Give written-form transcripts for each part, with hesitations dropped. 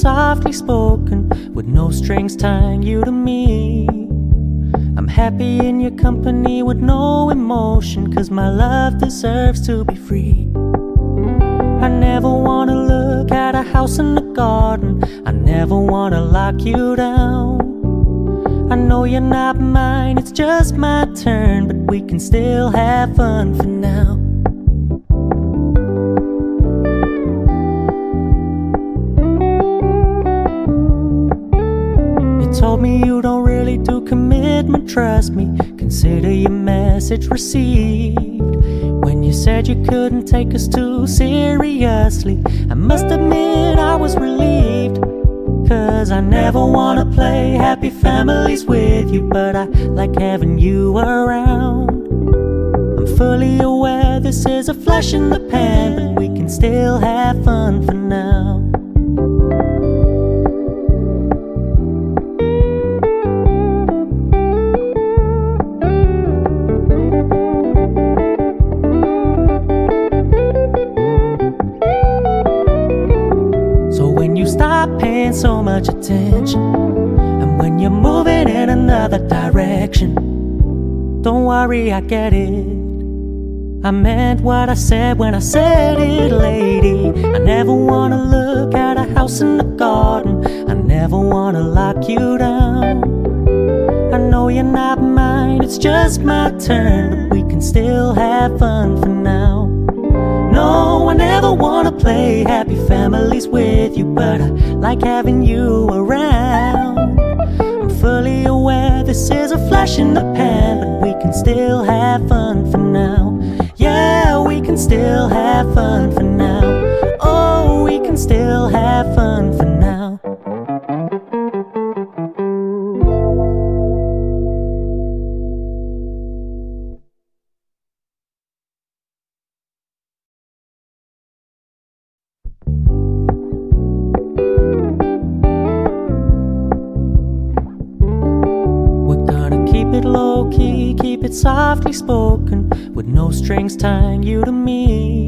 softly spoken, with no strings tying you to me. I'm happy in your company with no emotion, 'cause my love deserves to be free. I never wanna look at a house in the garden, I never wanna lock you down. I know you're not mine, it's just my turn, but we can still have fun for now. Told me you don't really do commitment, trust me, consider your message received. When you said you couldn't take us too seriously, I must admit I was relieved. 'Cause I never wanna play happy families with you, but I like having you around. I'm fully aware this is a flash in the pan, but we can still have fun for now. Stop paying so much attention, and when you're moving in another direction, don't worry, I get it. I meant what I said when I said it, lady. I never wanna look at a house in the garden, I never wanna lock you down. I know you're not mine, it's just my turn, but we can still have fun for now. No, I never wanna play happy families with you, but I like having you around. I'm fully aware this is a flash in the pan, but we can still have fun for now. Yeah, we can still have fun for now. Oh, we can still have fun for now. Low-key, keep it softly spoken, with no strings tying you to me.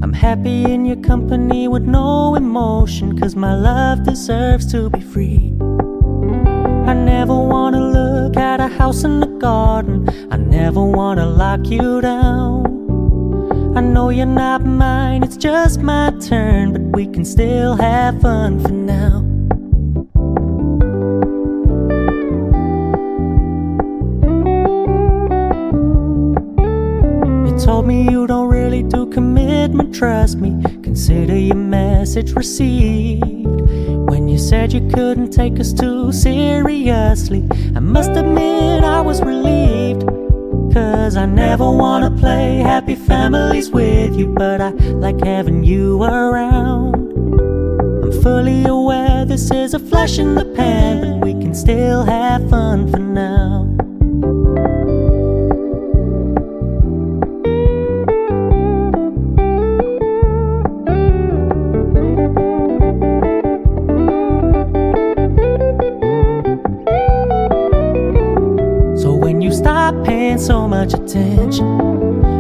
I'm happy in your company with no emotion, 'cause my love deserves to be free. I never wanna look at a house in the garden, I never wanna lock you down. I know you're not mine, it's just my turn, but we can still have fun for now. Told me you don't really do commitment, trust me, consider your message received. When you said you couldn't take us too seriously, I must admit I was relieved. 'Cause I never wanna play happy families with you, but I like having you around. I'm fully aware this is a flash in the pan, but we can still have fun for now. Stop paying so much attention,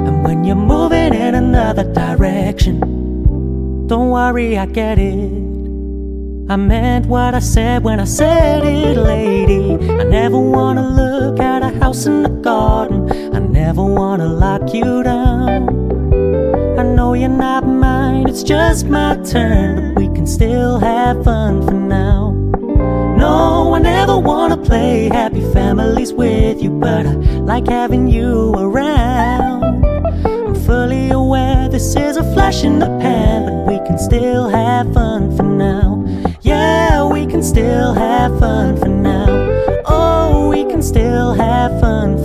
and when you're moving in another direction, don't worry, I get it. I meant what I said when I said it, lady. I never wanna look at a house in the garden, I never wanna lock you down. I know you're not mine, it's just my turn, but we can still have fun for now. No, I never wanna play happy families with you, but I like having you around. I'm fully aware this is a flash in the pan, but we can still have fun for now. Yeah, we can still have fun for now. Oh, we can still have fun for now.